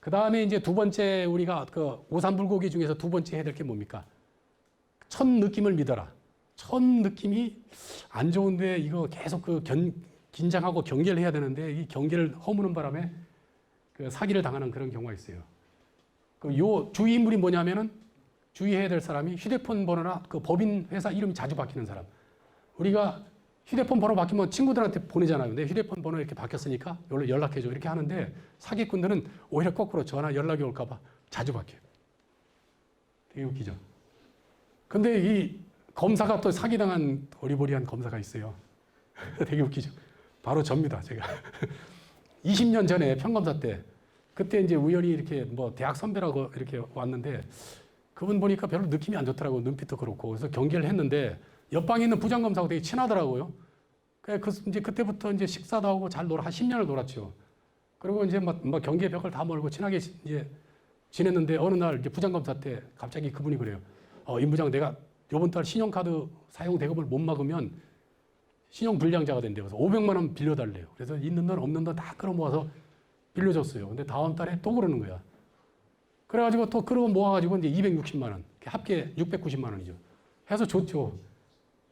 그 다음에 이제 두 번째 우리가 그 오삼불고기 중에서 두 번째 해야 될 게 뭡니까? 첫 느낌을 믿어라. 첫 느낌이 안 좋은데 이거 계속 긴장하고 경계를 해야 되는데 이 경계를 허무는 바람에 그 사기를 당하는 그런 경우가 있어요. 요 주의 인물이 뭐냐면은 주의해야 될 사람이 휴대폰 번호나 그 법인 회사 이름이 자주 바뀌는 사람. 우리가 휴대폰 번호 바뀌면 친구들한테 보내잖아요. 내 휴대폰 번호 이렇게 바뀌었으니까 연락해줘. 이렇게 하는데 사기꾼들은 오히려 거꾸로 전화 연락이 올까봐 자주 바뀌어요. 되게 웃기죠. 근데 이 검사가 또 사기당한 어리버리한 검사가 있어요. 되게 웃기죠. 바로 접니다, 제가. 20년 전에 평검사 때, 그때 이제 우연히 이렇게 뭐 대학 선배라고 이렇게 왔는데, 그분 보니까 별로 느낌이 안 좋더라고. 눈빛도 그렇고. 그래서 경계를 했는데, 옆방에 있는 부장검사하고 되게 친하더라고요. 이제 그때부터 이제 식사도 하고 한 10년을 놀았죠. 그리고 이제 뭐 경계 벽을 다 멀고 친하게 이제 지냈는데, 어느 날 이제 부장검사 때 갑자기 그분이 그래요. 임 부장, 내가 요번 달 신용카드 사용 대금을 못 막으면 신용불량자가 된대요. 그래서 500만 원 빌려달래요. 그래서 있는 돈 없는 돈 다 끌어모아서 빌려줬어요. 근데 다음 달에 또 그러는 거야. 그래가지고 또 끌어 모아가지고 이제 260만 원. 합계 690만 원이죠. 해서 줬죠.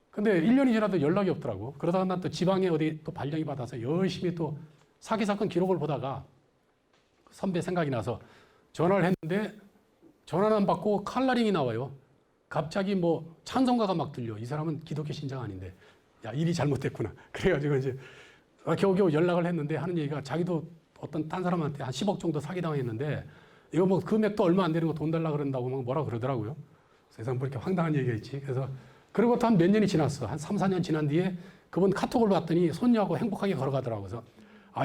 근데 1년이 지나도 연락이 없더라고. 그러다가 난 또 지방에 어디 또 발령이 받아서 열심히 또 사기 사건 기록을 보다가 선배 생각이 나서 전화를 했는데 전화는 안 받고 칼라링이 나와요. 갑자기 뭐 찬송가가 막 들려. 이 사람은 기독교 신자가 아닌데. 야, 일이 잘못됐구나. 그래가지고 이제 겨우겨우 연락을 했는데 하는 얘기가 자기도 어떤 딴 사람한테 한 10억 정도 사기당했는데 이거 뭐 금액도 얼마 안 되는 거 돈 달라 그런다고 막 뭐라 그러더라고요. 세상 뭐 이렇게 황당한 얘기가 있지. 그래서 그리고 또 한 몇 년이 지났어. 한 3, 4년 지난 뒤에 그분 카톡을 봤더니 손녀하고 행복하게 걸어가더라고요. 그래서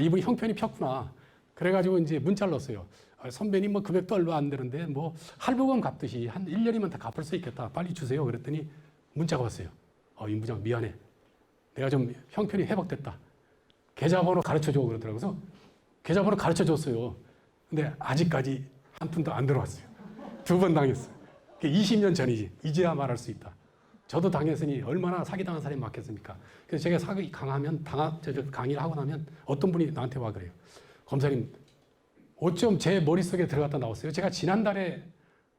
이분이 형편이 폈구나. 그래가지고 이제 문자를 넣었어요. 선배님 뭐 금액도 얼마 안 되는데 뭐 할부금 갚듯이 한 1년이면 다 갚을 수 있겠다. 빨리 주세요. 그랬더니 문자가 왔어요. 임 부장 미안해. 내가 좀 형편이 회복됐다. 계좌번호 가르쳐줘. 그러더라고요. 그래서 계좌번호 가르쳐줬어요. 근데 아직까지 한 푼도 안 들어왔어요. 2번 당했어요. 20년 전이지. 이제야 말할 수 있다. 저도 당했으니 얼마나 사기당한 사람이 많겠습니까? 그래서 제가 사기 강하면, 강의를 하고 나면 어떤 분이 나한테 와 그래요. 검사님, 어쩜 제 머릿속에 들어갔다 나왔어요? 제가 지난달에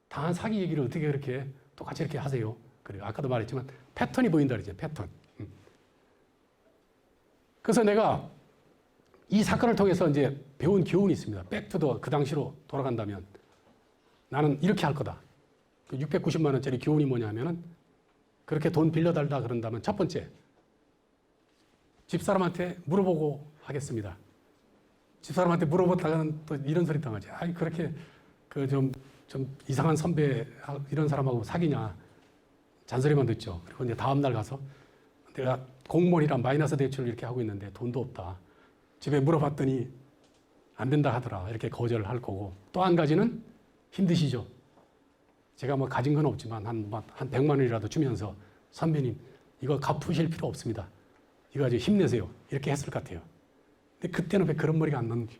당한 사기 얘기를 어떻게 그렇게 똑같이 이렇게 하세요? 그래요. 아까도 말했지만 패턴이 보인다 그러죠. 패턴. 그래서 내가 이 사건을 통해서 이제 배운 교훈이 있습니다. 백투더 그 당시로 돌아간다면 나는 이렇게 할 거다. 690만 원짜리 교훈이 뭐냐면은 그렇게 돈 빌려달라 그런다면 첫 번째, 집사람한테 물어보고 하겠습니다. 집사람한테 물어봤다가는 또 이런 소리 당하지. 그렇게 좀 이상한 선배 이런 사람하고 사귀냐. 잔소리만 듣죠. 그리고 이제 다음날 가서 내가 공무원이랑 마이너스 대출을 이렇게 하고 있는데 돈도 없다. 집에 물어봤더니 안 된다 하더라. 이렇게 거절을 할 거고. 또 한 가지는 힘드시죠. 제가 뭐 가진 건 없지만 한 100만 원이라도 주면서 선배님 이거 갚으실 필요 없습니다. 이거 아주 힘내세요. 이렇게 했을 것 같아요. 근데 그때는 왜 그런 머리가 안 나는지.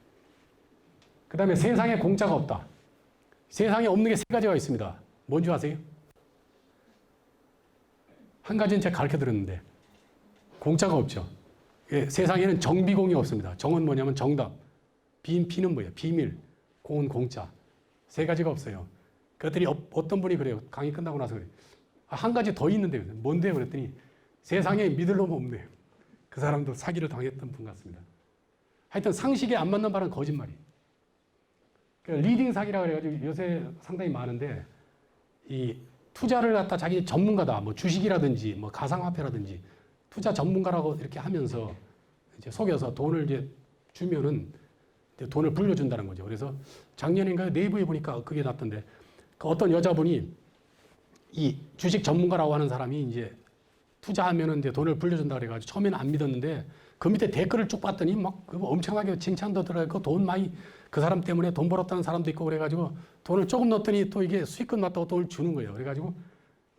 그 다음에 세상에 공짜가 없다. 세상에 없는 게 3가지가 있습니다. 뭔지 아세요? 한 가지는 제가 가르쳐 드렸는데 공짜가 없죠. 세상에는 정비공이 없습니다. 정은 뭐냐면 정답. 비는 뭐예요? 비밀. 공은 공짜. 3가지가 없어요. 그랬더니 어떤 분이 그래요. 강의 끝나고 나서 그래요. 한 가지 더 있는데요. 뭔데요? 그랬더니 세상에 믿을 놈 없네요. 그 사람도 사기를 당했던 분 같습니다. 하여튼 상식에 안 맞는 말은 거짓말이에요. 리딩 사기라 그래가지고 요새 상당히 많은데 이 투자를 갖다 자기 전문가다. 뭐 주식이라든지 뭐 가상화폐라든지 투자 전문가라고 이렇게 하면서 이제 속여서 돈을 이제 주면은 이제 돈을 불려준다는 거죠. 그래서 작년인가요? 네이버에 보니까 그게 났던데 어떤 여자분이 이 주식 전문가라고 하는 사람이 이제 투자하면은 이제 돈을 불려준다 그래가지고 처음에는 안 믿었는데 그 밑에 댓글을 쭉 봤더니 막 엄청나게 칭찬도 들어있고 돈 많이 그 사람 때문에 돈 벌었다는 사람도 있고 그래가지고 돈을 조금 넣었더니 또 이게 수익금 났다고 돈을 주는 거예요. 그래가지고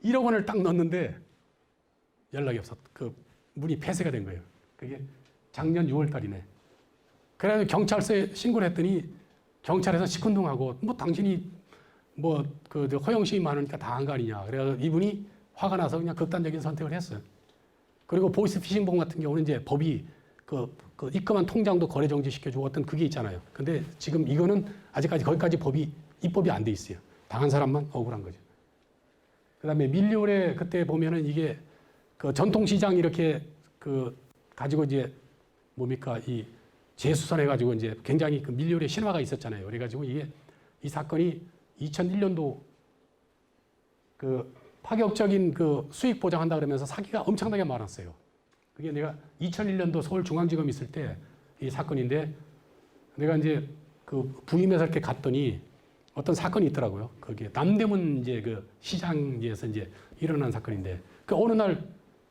1억 원을 딱 넣었는데 연락이 없었. 그 문이 폐쇄가 된 거예요. 그게 작년 6월 달이네. 그래가지고 경찰서에 신고를 했더니 경찰에서 시큰둥하고 뭐 당신이 뭐 허영심이 많으니까 다 한 거 아니냐. 그래서 이분이 화가 나서 그냥 극단적인 선택을 했어요. 그리고 보이스피싱범 같은 경우는 이제 법이 그 입금한 통장도 거래 정지 시켜주고 어떤 그게 있잖아요. 근데 지금 이거는 아직까지 거기까지 입법이 안 돼 있어요. 당한 사람만 억울한 거죠. 그다음에 밀리올에 그때 보면은 이게 그 전통시장 이렇게 그 가지고 이제 뭡니까 이 재수선해가지고 이제 굉장히 그 밀리올의 신화가 있었잖아요. 그래가지고 이 사건이 2001년도 그 파격적인 그 수익 보장한다 그러면서 사기가 엄청나게 많았어요. 그게 내가 2001년도 서울중앙지검 있을 때 이 사건인데 내가 이제 그 부임해서 이렇게 갔더니 어떤 사건이 있더라고요. 거기에 남대문 이제 그 시장에서 이제 일어난 사건인데 그 어느 날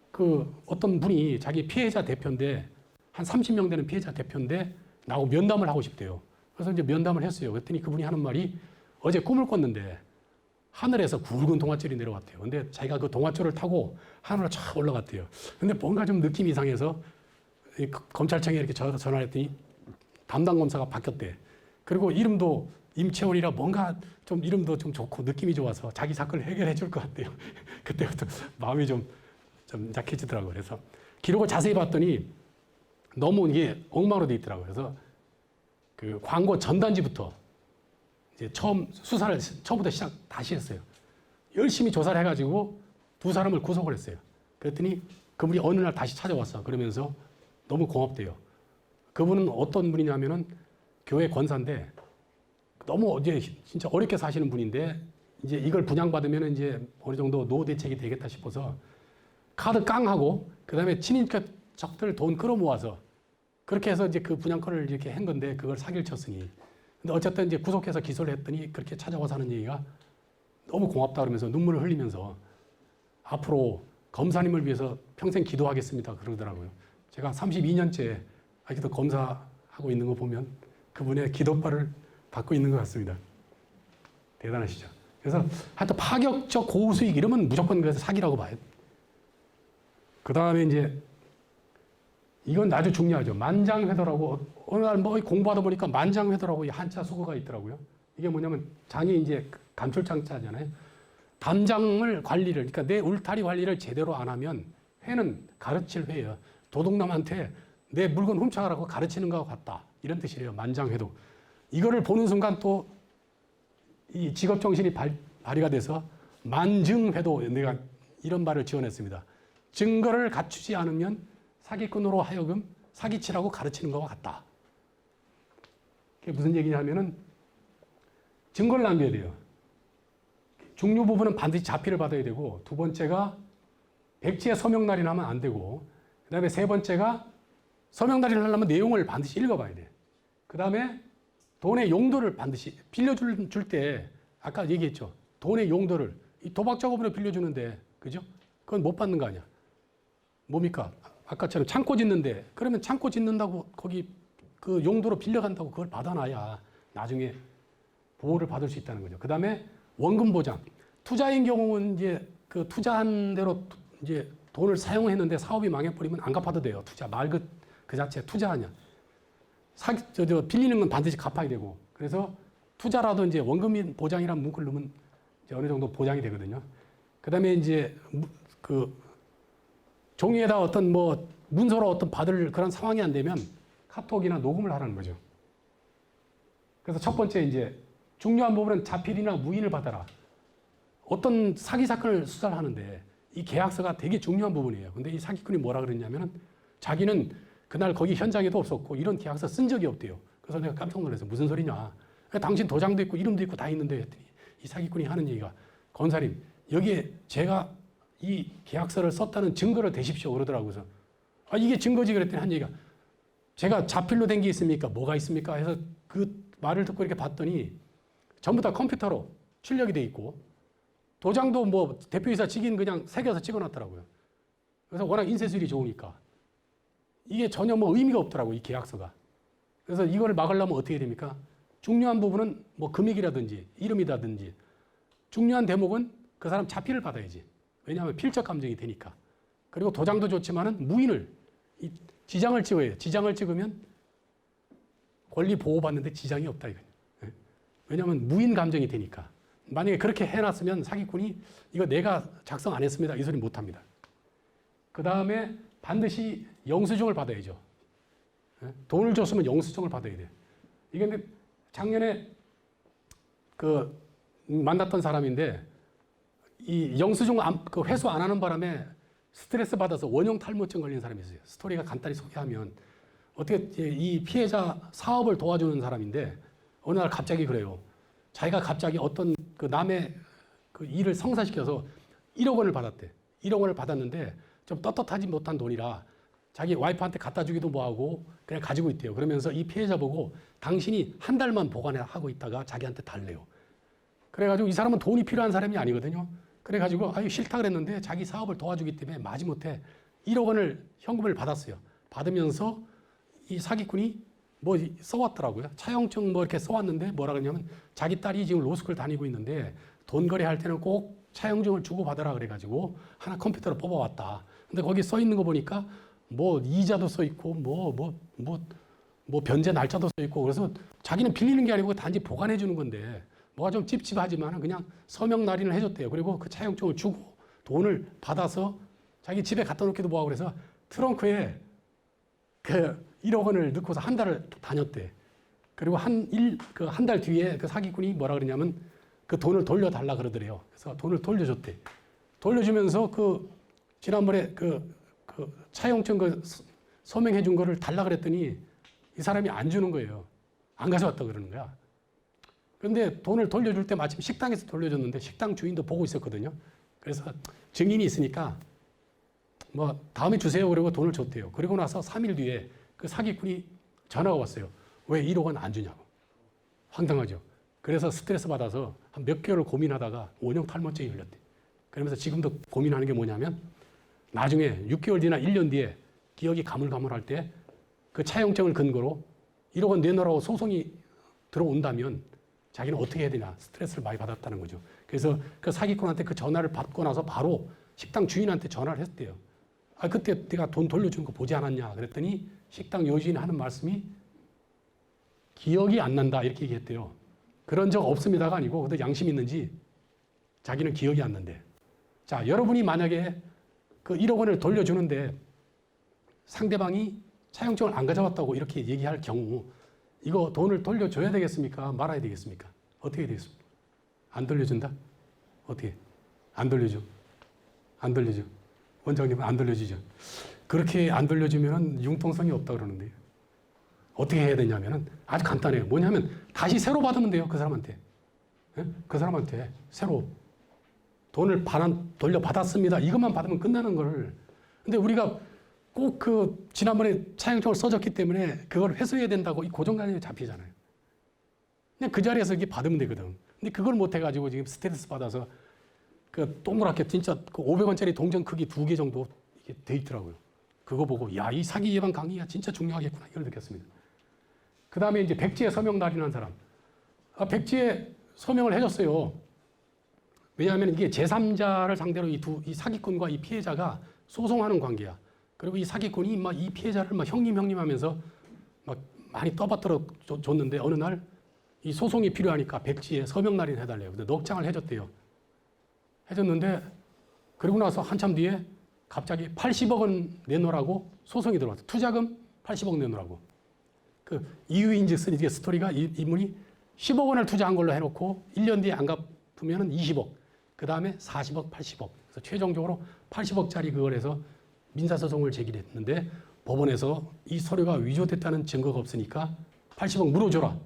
그 어떤 분이 자기 피해자 대표인데 한 30명 되는 피해자 대표인데 나하고 면담을 하고 싶대요. 그래서 이제 면담을 했어요. 그랬더니 그분이 하는 말이 어제 꿈을 꿨는데 하늘에서 굵은 동아줄이 내려왔대요. 근데 자기가 그 동아줄을 타고 하늘로 쫙 올라갔대요. 근데 뭔가 좀 느낌이 이상해서 검찰청에 이렇게 전화를 했더니 담당 검사가 바뀌었대. 그리고 이름도 임채원이라 뭔가 좀 이름도 좀 좋고 느낌이 좋아서 자기 사건을 해결해 줄 것 같대요. 그때부터 마음이 좀 약해지더라고요. 그래서 기록을 자세히 봤더니 너무 이게 엉망으로 돼 있더라고요. 그래서 그 광고 전단지부터 이제 수사를 처음부터 다시 했어요. 열심히 조사를 해가지고 두 사람을 구속을 했어요. 그랬더니 그분이 어느 날 다시 찾아왔어. 그러면서 너무 고맙대요. 그분은 어떤 분이냐면은 교회 권사인데 너무 이제 진짜 어렵게 사시는 분인데 이제 이걸 분양받으면 이제 어느 정도 노후 대책이 되겠다 싶어서 카드 깡하고 그다음에 친인척들 돈 끌어모아서 그렇게 해서 이제 그 분양권을 이렇게 한 건데 그걸 사기를 쳤으니 근데 어쨌든 이제 구속해서 기소를 했더니 그렇게 찾아와서 하는 얘기가 너무 고맙다 그러면서 눈물을 흘리면서 앞으로 검사님을 위해서 평생 기도하겠습니다 그러더라고요. 제가 32년째 아직도 검사하고 있는 거 보면 그분의 기도발을 받고 있는 것 같습니다. 대단하시죠. 그래서 하여튼 파격적 고수익 이러면 무조건 그래서 사기라고 봐요. 그 다음에 이제 이건 아주 중요하죠. 만장회도라고 어느 날 뭐 공부하다 보니까 만장회도라고 이 한자 수거가 있더라고요. 이게 뭐냐면 장이 이제 감출장자잖아요. 담장을 관리를 그러니까 내 울타리 관리를 제대로 안 하면 회는 가르칠 회예요. 도둑놈한테 내 물건 훔쳐가라고 가르치는 것과 같다. 이런 뜻이래요. 만장회도. 이거를 보는 순간 또 이 직업 정신이 발휘가 돼서 만증회도 내가 이런 말을 지어냈습니다. 증거를 갖추지 않으면 사기꾼으로 하여금 사기치라고 가르치는 것과 같다. 그게 무슨 얘기냐면은 증거를 남겨야 돼요. 중요 부분은 반드시 자필을 받아야 되고 두 번째가 백지에 서명날이 나면 안 되고 그 다음에 세 번째가 서명날이를 하려면 내용을 반드시 읽어봐야 돼. 그 다음에 돈의 용도를 반드시 빌려줄 때 아까 얘기했죠. 돈의 용도를 이 도박 작업으로 빌려주는데 그죠? 그건 못 받는 거 아니야. 뭡니까? 아까처럼 창고 짓는데 그러면 창고 짓는다고 거기 그 용도로 빌려간다고 그걸 받아놔야 나중에 보호를 받을 수 있다는 거죠. 그 다음에 원금 보장. 투자인 경우는 이제 그 투자한 대로 이제 돈을 사용했는데 사업이 망해버리면 안 갚아도 돼요. 투자 말 그 자체 투자하냐. 빌리는 건 반드시 갚아야 되고 그래서 투자라도 이제 원금 보장이라는 문구를 넣으면 이제 어느 정도 보장이 되거든요. 그 다음에 이제 그 종이에다 어떤 뭐 문서로 어떤 받을 그런 상황이 안 되면 카톡이나 녹음을 하라는 거죠. 그래서 첫 번째 이제 중요한 부분은 자필이나 무인을 받아라. 어떤 사기 사건을 수사를 하는데 이 계약서가 되게 중요한 부분이에요. 근데 이 사기꾼이 뭐라 그랬냐면은 자기는 그날 거기 현장에도 없었고 이런 계약서 쓴 적이 없대요. 그래서 내가 깜짝 놀라서 무슨 소리냐. 당신 도장도 있고 이름도 있고 다 있는데 했더니 이 사기꾼이 하는 얘기가 권사님 여기에 제가 이 계약서를 썼다는 증거를 대십시오 그러더라고요. 그래서 아 이게 증거지 그랬더니 한 얘기가 제가 자필로 된 게 있습니까? 뭐가 있습니까? 해서 그 말을 듣고 이렇게 봤더니 전부 다 컴퓨터로 출력이 돼 있고 도장도 뭐 대표이사 직인 그냥 새겨서 찍어놨더라고요. 그래서 워낙 인쇄술이 좋으니까 이게 전혀 뭐 의미가 없더라고요. 이 계약서가. 그래서 이걸 막으려면 어떻게 됩니까? 중요한 부분은 뭐 금액이라든지 이름이라든지 중요한 대목은 그 사람 자필을 받아야지. 왜냐하면 필적 감정이 되니까. 그리고 도장도 좋지만은 무인을 지장을 찍어야 해요. 지장을 찍으면 권리 보호받는데 지장이 없다 이거예요. 왜냐하면 무인 감정이 되니까. 만약에 그렇게 해놨으면 사기꾼이 이거 내가 작성 안 했습니다. 이 소리 못 합니다. 그 다음에 반드시 영수증을 받아야죠. 돈을 줬으면 영수증을 받아야 돼. 이게 근데 작년에 그 만났던 사람인데 이 영수증 그 회수 안 하는 바람에 스트레스 받아서 원형 탈모증 걸린 사람이 있어요. 스토리가 간단히 소개하면 어떻게 이 피해자 사업을 도와주는 사람인데 어느 날 갑자기 그래요. 자기가 갑자기 어떤 그 남의 그 일을 성사시켜서 1억 원을 받았대. 1억 원을 받았는데 좀 떳떳하지 못한 돈이라 자기 와이프한테 갖다 주기도 뭐하고 그냥 가지고 있대요. 그러면서 이 피해자 보고 당신이 한 달만 보관하고 있다가 자기한테 달래요. 그래가지고 이 사람은 돈이 필요한 사람이 아니거든요. 그래가지고 아유 싫다 그랬는데 자기 사업을 도와주기 때문에 마지못해 1억 원을 현금을 받았어요. 받으면서 이 사기꾼이 뭐 써왔더라고요. 차용증 뭐 이렇게 써왔는데 뭐라 그러냐면 자기 딸이 지금 로스쿨 다니고 있는데 돈 거래할 때는 꼭 차용증을 주고 받으라 그래가지고 하나 컴퓨터로 뽑아왔다. 근데 거기 써 있는 거 보니까 뭐 이자도 써 있고 뭐 변제 날짜도 써 있고 그래서 자기는 빌리는 게 아니고 단지 보관해 주는 건데 뭐가 좀 찝찝하지만 그냥 서명 날인을 해줬대요. 그리고 그 차용증을 주고 돈을 받아서 자기 집에 갖다 놓기도 뭐하고 그래서 트렁크에 그 1억 원을 넣고서 한 달을 다녔대. 그리고 한 달 뒤에 그 사기꾼이 뭐라 그러냐면 그 돈을 돌려달라 그러더래요. 그래서 돈을 돌려줬대. 돌려주면서 그 지난번에 그 차용증 그 서명해 준 거를 달라 그랬더니 이 사람이 안 주는 거예요. 안 가져왔다 그러는 거야. 그런데 돈을 돌려줄 때 마침 식당에서 돌려줬는데 식당 주인도 보고 있었거든요. 그래서 증인이 있으니까 뭐 다음에 주세요 그러고 돈을 줬대요. 그리고 나서 3일 뒤에 그 사기꾼이 전화가 왔어요. 왜 1억 원 안 주냐고. 황당하죠. 그래서 스트레스 받아서 한 몇 개월을 고민하다가 원형 탈모증이 걸렸대. 그러면서 지금도 고민하는 게 뭐냐면 나중에 6개월 뒤나 1년 뒤에 기억이 가물가물할 때 그 차용증을 근거로 1억 원 내놓으라고 소송이 들어온다면 자기는 어떻게 해야 되냐. 스트레스를 많이 받았다는 거죠. 그래서 그 사기꾼한테 그 전화를 받고 나서 바로 식당 주인한테 전화를 했대요. 아, 그때 내가 돈 돌려준 거 보지 않았냐. 그랬더니 식당 여주인이 하는 말씀이 기억이 안 난다. 이렇게 얘기했대요. 그런 적 없습니다가 아니고 그래도 양심 있는지 자기는 기억이 안 난대. 자, 여러분이 만약에 그 1억 원을 돌려주는데 상대방이 차용증을 안 가져왔다고 이렇게 얘기할 경우 이거 돈을 돌려줘야 되겠습니까? 말아야 되겠습니까? 어떻게 되겠습니까? 안 돌려준다? 어떻게? 안 돌려줘. 안 돌려줘. 원장님은 안 돌려주죠. 그렇게 안 돌려주면 융통성이 없다 그러는데요. 어떻게 해야 되냐면은 아주 간단해요. 뭐냐면 다시 새로 받으면 돼요. 그 사람한테. 예? 그 사람한테 새로 돈을 돌려받았습니다. 이것만 받으면 끝나는 걸. 근데 우리가 꼭 그 지난번에 차용증을 써줬기 때문에 그걸 회수해야 된다고 이 고정관념이 잡히잖아요. 그냥 그 자리에서 이게 받으면 되거든. 근데 그걸 못 해가지고 지금 스트레스 받아서 그 동그랗게 진짜 그 500원짜리 동전 크기 2개 정도 이게 돼 있더라고요. 그거 보고 야, 이 사기 예방 강의가 진짜 중요하겠구나 이걸 느꼈습니다. 그 다음에 이제 백지에 서명 날인한 사람. 백지에 서명을 해줬어요. 왜냐하면 이게 제3자를 상대로 이 사기꾼과 이 피해자가 소송하는 관계야. 그리고 이 사기꾼이 막 이 피해자를 막 형님 하면서 막 많이 떠받들어 줬는데 어느 날 이 소송이 필요하니까 백지에 서명 날인 해달래요. 근데 넉 장을 해줬대요. 해줬는데 그리고 나서 한참 뒤에 갑자기 80억 원 내놓으라고 소송이 들어왔어. 투자금 80억 내놓으라고. 그 이유인즉슨 이게 스토리가 이분이 10억 원을 투자한 걸로 해놓고 1년 뒤에 안 갚으면 20억. 그 다음에 40억, 80억. 그래서 최종적으로 80억짜리 그걸 해서 민사소송을 제기했는데 법원에서 이 서류가 위조됐다는 증거가 없으니까 80억 물어줘라.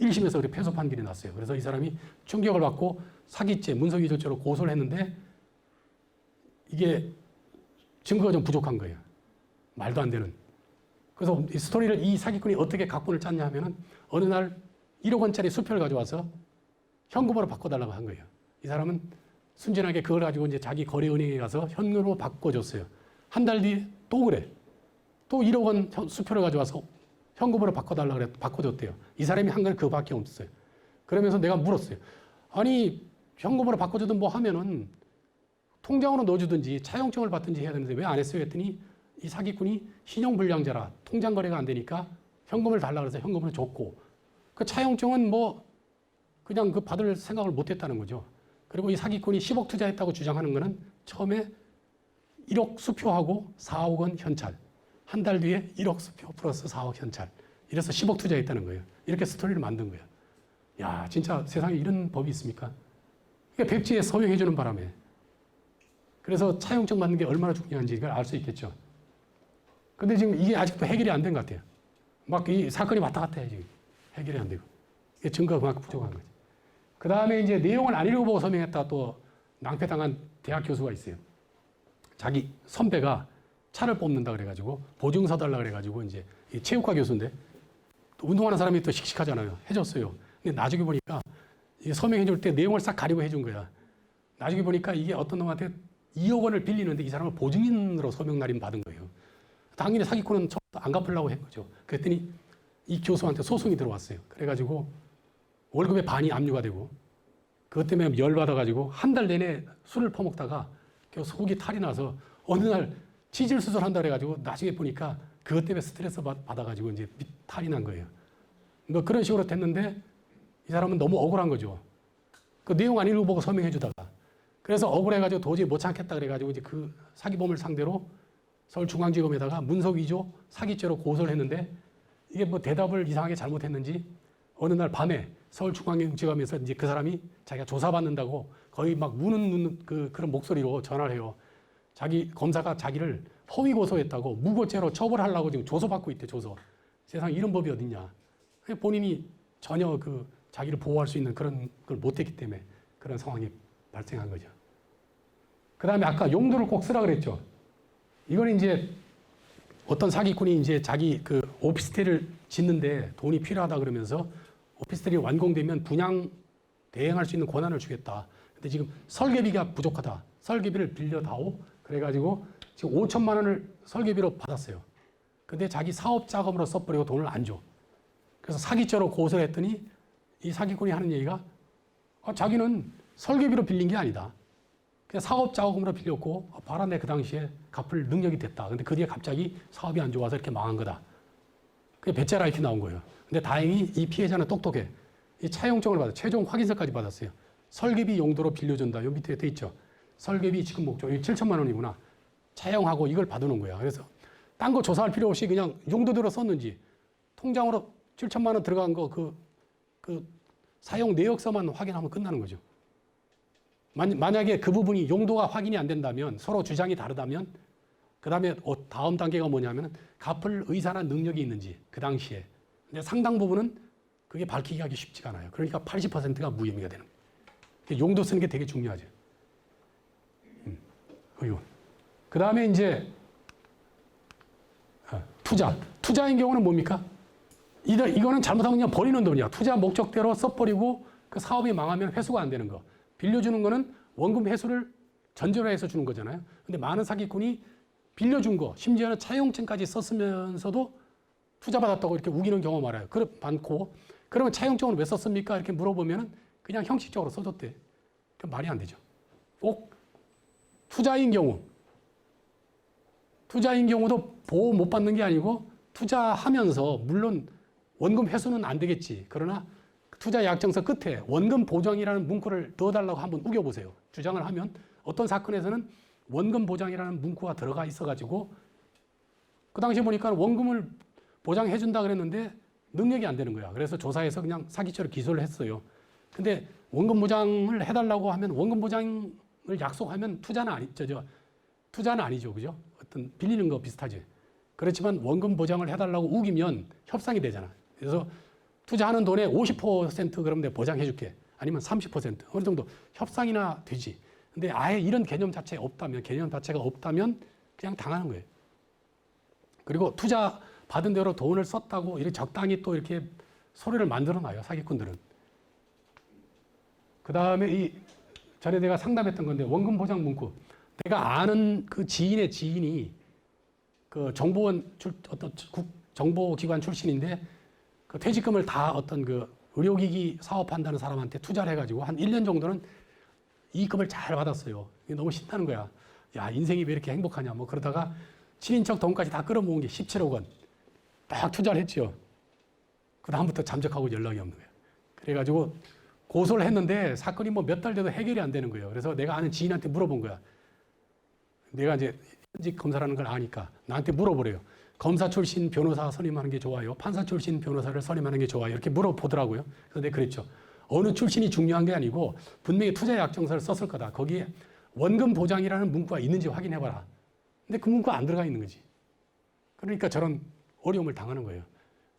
1심에서 그렇게 패소 판결이 났어요. 그래서 이 사람이 충격을 받고 사기죄, 문서위조죄로 고소를 했는데 이게 증거가 좀 부족한 거예요. 말도 안 되는. 그래서 이 스토리를 이 사기꾼이 어떻게 각본을 짰냐 하면은 어느 날 1억 원짜리 수표를 가져와서 현금으로 바꿔달라고 한 거예요. 이 사람은 순진하게 그걸 가지고 이제 자기 거래은행에 가서 현금으로 바꿔줬어요. 한 달 뒤에 또 그래. 또 1억 원 수표를 가져와서 현금으로 바꿔달라고 그래. 바꿔줬대요. 이 사람이 한 건 그거밖에 없어요. 그러면서 내가 물었어요. 아니, 현금으로 바꿔주든 뭐 하면은 통장으로 넣어주든지 차용증을 받든지 해야 되는데 왜 안 했어요? 했더니 이 사기꾼이 신용불량자라 통장 거래가 안 되니까 현금을 달라고 해서 현금을 줬고 그 차용증은 뭐 그냥 그 받을 생각을 못 했다는 거죠. 그리고 이 사기꾼이 10억 투자했다고 주장하는 거는 처음에 1억 수표하고 4억 원 현찰 한 달 뒤에 1억 수표 플러스 4억 현찰. 이래서 10억 투자했다는 거예요. 이렇게 스토리를 만든 거예요. 야, 진짜 세상에 이런 법이 있습니까? 그러니까 백지에 서명해주는 바람에. 그래서 차용증 받는 게 얼마나 중요한지 이걸 알 수 있겠죠. 근데 지금 이게 아직도 해결이 안 된 것 같아요. 막 이 사건이 왔다 갔다 해, 지금. 해결이 안 되고. 이게 증거가 그만큼 부족한 거죠. 그 다음에 이제 내용을 안 읽어보고 서명했다 또 낭패당한 대학 교수가 있어요. 자기 선배가 차를 뽑는다 그래가지고 보증서 달라 그래가지고 이제 체육과 교수인데 또 운동하는 사람이 또 씩씩하잖아요. 해줬어요. 근데 나중에 보니까 이게 서명해줄 때 내용을 싹 가리고 해준 거야. 나중에 보니까 이게 어떤 놈한테 2억 원을 빌리는데 이 사람을 보증인으로 서명 날인 받은 거예요. 당연히 사기꾼은 처음부터 안 갚으려고 한 거죠. 그랬더니 이 교수한테 소송이 들어왔어요. 그래가지고 월급의 반이 압류가 되고 그것 때문에 열받아가지고 한 달 내내 술을 퍼먹다가 속이 탈이 나서 어느 날 치질 수술한다 그래가지고 나중에 보니까 그것 때문에 스트레스 받아가지고 이제 탈이 난 거예요. 뭐 그런 식으로 됐는데 이 사람은 너무 억울한 거죠. 그 내용 안 읽어보고 서명해주다가 그래서 억울해가지고 도저히 못 참겠다 그래가지고 이제 그 사기범을 상대로 서울중앙지검에다가 문서위조 사기죄로 고소를 했는데 이게 뭐 대답을 이상하게 잘못했는지 어느 날 밤에 서울중앙지검에서 이제 그 사람이 자기가 조사받는다고 거의 막 우는 그런 목소리로 전화를 해요. 자기 검사가 자기를 허위 고소했다고 무고죄로 처벌하려고 지금 조소받고 있대, 조소. 세상에 이런 법이 어딨냐. 본인이 전혀 그 자기를 보호할 수 있는 그런 걸 못했기 때문에 그런 상황이 발생한 거죠. 그 다음에 아까 용도를 꼭 쓰라 그랬죠. 이건 이제 어떤 사기꾼이 이제 자기 그 오피스텔을 짓는데 돈이 필요하다 그러면서 오피스텔이 완공되면 분양 대행할 수 있는 권한을 주겠다. 근데 지금 설계비가 부족하다. 설계비를 빌려다오. 그래가지고 지금 5천만 원을 설계비로 받았어요. 근데 자기 사업 자금으로 써버리고 돈을 안 줘. 그래서 사기죄로 고소를 했더니 이 사기꾼이 하는 얘기가 자기는 설계비로 빌린 게 아니다. 그냥 사업 자금으로 빌렸고 봐라 내 그 당시에 갚을 능력이 됐다. 근데 그 뒤에 갑자기 사업이 안 좋아서 이렇게 망한 거다. 그게 배째라 이렇게 나온 거예요. 근데 다행히 이 피해자는 똑똑해. 이 차용증을 받아 최종 확인서까지 받았어요. 설계비 용도로 빌려준다. 요 밑에 돼 있죠. 설계비 지급 목적. 여기 7천만 원이구나. 차용하고 이걸 받아놓은 거야. 그래서 딴 거 조사할 필요 없이 그냥 용도대로 썼는지 통장으로 7천만 원 들어간 거 그 사용 내역서만 확인하면 끝나는 거죠. 만약에 그 부분이 용도가 확인이 안 된다면 서로 주장이 다르다면 그 다음에 다음 단계가 뭐냐면 갚을 의사나 능력이 있는지 그 당시에. 근데 상당 부분은 그게 밝히기 하기 쉽지가 않아요. 그러니까 80%가 무혐의가 되는 거예요. 용도 쓰는 게 되게 중요하죠. 그 다음에 이제 투자. 투자인 경우는 뭡니까? 이거는 잘못하면 그냥 버리는 돈이야. 투자 목적대로 써버리고 그 사업이 망하면 회수가 안 되는 거. 빌려주는 거는 원금 회수를 전제로 해서 주는 거잖아요. 근데 많은 사기꾼이 빌려준 거, 심지어는 차용증까지 썼으면서도 투자받았다고 이렇게 우기는 경우 많아요. 많고, 그러면 차용증은 왜 썼습니까? 이렇게 물어보면 그냥 형식적으로 써줬대. 말이 안 되죠. 꼭 투자인 경우도 보호 못 받는 게 아니고 투자하면서 물론 원금 회수는 안 되겠지. 그러나 투자 약정서 끝에 원금 보장이라는 문구를 넣어달라고 한번 우겨보세요. 주장을 하면 어떤 사건에서는 원금 보장이라는 문구가 들어가 있어가지고 그 당시에 보니까 원금을 보장해준다 그랬는데 능력이 안 되는 거야. 그래서 조사해서 그냥 사기죄로 기소를 했어요. 근데 원금 보장을 해달라고 하면 원금 보장을 약속하면 투자는 아니죠. 그죠? 어떤 빌리는 거 비슷하지. 그렇지만 원금 보장을 해달라고 우기면 협상이 되잖아. 그래서 투자하는 돈의 50% 그러면 내가 보장해줄게. 아니면 30% 어느 정도 협상이나 되지. 근데 아예 이런 개념 자체가 없다면 그냥 당하는 거예요. 그리고 투자 받은 대로 돈을 썼다고 이렇게 적당히 또 이렇게 소리를 만들어 놔요. 사기꾼들은. 그 다음에 전에 내가 상담했던 건데 원금 보장 문구. 내가 아는 그 지인이 그 어떤 정보기관 출신인데 그 퇴직금을 다 어떤 그 의료기기 사업한다는 사람한테 투자를 해가지고 한 1년 정도는 이익금을 잘 받았어요. 너무 신나는 거야. 야, 인생이 왜 이렇게 행복하냐. 뭐 그러다가 친인척 돈까지 다 끌어모은 게 17억 원. 딱 투자를 했죠. 그 다음부터 잠적하고 연락이 없는 거예요. 그래가지고 고소를 했는데 사건이 뭐 몇 달 돼도 해결이 안 되는 거예요. 그래서 내가 아는 지인한테 물어본 거야. 내가 이제 현직 검사라는 걸 아니까 나한테 물어보래요. 검사 출신 변호사 선임하는 게 좋아요? 판사 출신 변호사를 선임하는 게 좋아요? 이렇게 물어보더라고요. 그래서 내가 그랬죠. 어느 출신이 중요한 게 아니고 분명히 투자 약정서를 썼을 거다. 거기에 원금 보장이라는 문구가 있는지 확인해봐라. 근데 그 문구가 안 들어가 있는 거지. 그러니까 저런 어려움을 당하는 거예요.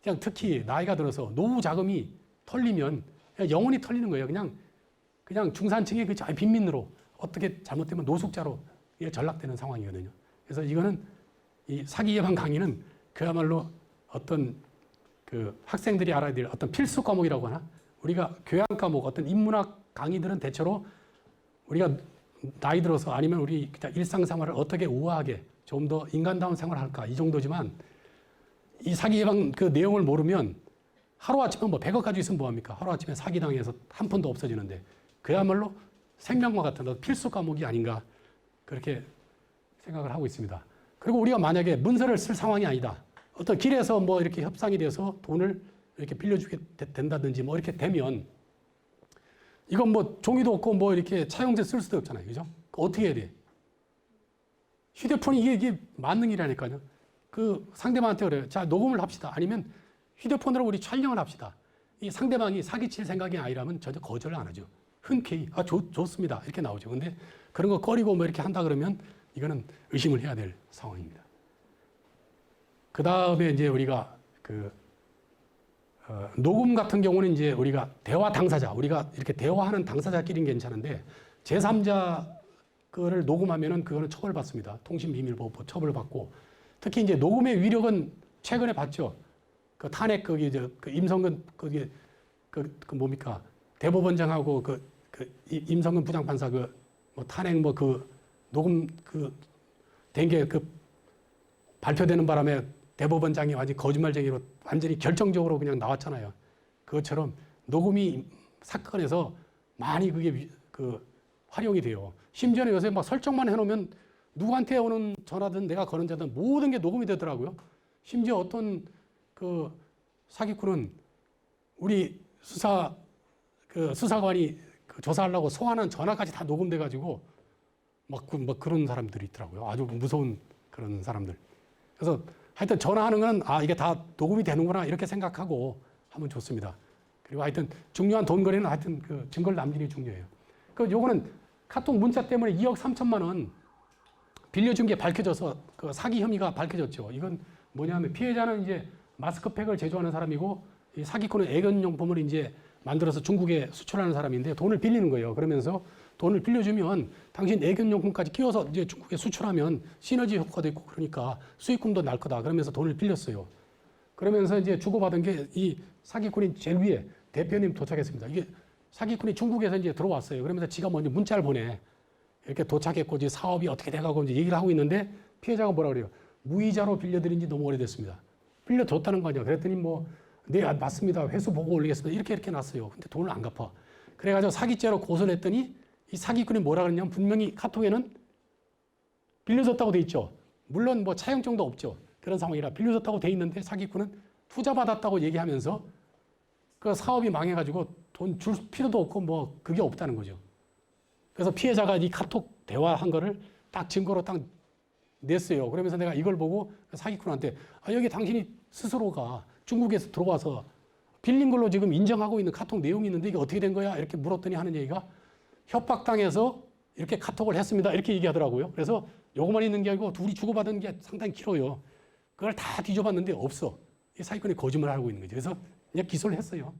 그냥 특히 나이가 들어서 노후 자금이 털리면 그냥 영원히 털리는 거예요. 그냥 중산층의 그 빈민으로 어떻게 잘못되면 노숙자로 전락되는 상황이거든요. 그래서 이거는 이 사기 예방 강의는 그야말로 어떤 그 학생들이 알아야 될 어떤 필수 과목이라고 하나? 우리가 교양 과목, 어떤 인문학 강의들은 대체로 우리가 나이 들어서 아니면 우리 그냥 일상생활을 어떻게 우아하게 좀 더 인간다운 생활을 할까 이 정도지만 이 사기 예방 그 내용을 모르면 하루아침에 뭐 100억 가지고 있으면 뭐합니까? 하루아침에 사기당해서 한 푼도 없어지는데 그야말로 생명과 같은 필수 과목이 아닌가 그렇게 생각을 하고 있습니다. 그리고 우리가 만약에 문서를 쓸 상황이 아니다. 어떤 길에서 뭐 이렇게 협상이 돼서 돈을 이렇게 빌려주게 된다든지 뭐 이렇게 되면 이건 뭐 종이도 없고 뭐 이렇게 차용제 쓸 수도 없잖아요. 그죠? 어떻게 해야 돼? 휴대폰이 이게 만능이라니까요. 그 상대방한테 그래요. 자, 녹음을 합시다. 아니면 휴대폰으로 우리 촬영을 합시다. 이 상대방이 사기칠 생각이 아니라면 전혀 거절을 안 하죠. 흔쾌히 좋습니다. 이렇게 나오죠. 근데 그런 거 꺼리고 뭐 이렇게 한다 그러면 이거는 의심을 해야 될 상황입니다. 그 다음에 이제 우리가 녹음 같은 경우는 이제 우리가 대화 당사자, 우리가 이렇게 대화하는 당사자끼리는 괜찮은데 제3자 거를 녹음하면은 그거는 처벌받습니다. 통신비밀보호법 처벌받고 특히 이제 녹음의 위력은 최근에 봤죠. 그 탄핵 그 임성근 그 뭡니까 대법원장하고 임성근 부장판사 뭐 탄핵 뭐 녹음 된 게 발표되는 바람에 대법원장이 완전 거짓말쟁이로 완전히 결정적으로 그냥 나왔잖아요. 그것처럼 녹음이 사건에서 많이 그게 활용이 돼요. 심지어는 요새 막 설정만 해놓으면 누구한테 오는 전화든 내가 거는 자든 모든 게 녹음이 되더라고요. 심지어 어떤 사기꾼은 우리 수사관이 조사하려고 소환한 전화까지 다 녹음돼가지고 막 그런 사람들이 있더라고요. 아주 무서운 그런 사람들. 그래서 하여튼 전화하는 건 이게 다 녹음이 되는구나 이렇게 생각하고 하면 좋습니다. 그리고 하여튼 중요한 돈 거래는 하여튼 증거를 남기는 게 중요해요. 요거는 카톡 문자 때문에 2억 3천만 원 빌려준 게 밝혀져서 사기 혐의가 밝혀졌죠. 이건 뭐냐면 피해자는 이제 마스크팩을 제조하는 사람이고 이 사기꾼은 애견용품을 이제 만들어서 중국에 수출하는 사람인데 돈을 빌리는 거예요. 그러면서 돈을 빌려주면 당신 애견용품까지 끼워서 이제 중국에 수출하면 시너지 효과도 있고 그러니까 수익금도 날 거다. 그러면서 돈을 빌렸어요. 그러면서 이제 주고받은 게 이 사기꾼이 제일 위에 대표님 도착했습니다. 이게 사기꾼이 중국에서 이제 들어왔어요. 그러면서 지가 먼저 문자를 보내. 이렇게 도착했고 이제 사업이 어떻게 돼가고 이제 얘기를 하고 있는데 피해자가 뭐라 그래요? 무이자로 빌려드린 지 너무 오래됐습니다. 빌려줬다는 거 아니야. 그랬더니 네, 맞습니다. 회수 보고 올리겠습니다. 이렇게 놨어요. 근데 돈을 안 갚아. 그래가지고 사기죄로 고소를 했더니 이 사기꾼이 뭐라 그랬냐면 분명히 카톡에는 빌려줬다고 돼 있죠. 물론 차용증도 없죠. 그런 상황이라 빌려줬다고 돼 있는데 사기꾼은 투자받았다고 얘기하면서 그 사업이 망해가지고 돈 줄 필요도 없고 그게 없다는 거죠. 그래서 피해자가 이 카톡 대화한 거를 딱 증거로 딱 냈어요. 그러면서 내가 이걸 보고 사기꾼한테 여기 당신이 스스로가 중국에서 들어와서 빌린 걸로 지금 인정하고 있는 카톡 내용이 있는데 이게 어떻게 된 거야? 이렇게 물었더니 하는 얘기가 협박당해서 이렇게 카톡을 했습니다. 이렇게 얘기하더라고요. 그래서 요거만 있는 게 아니고 둘이 주고받은 게 상당히 길어요. 그걸 다 뒤져봤는데 없어. 이 사기꾼이 거짓말을 하고 있는 거죠. 그래서 그냥 기소를 했어요.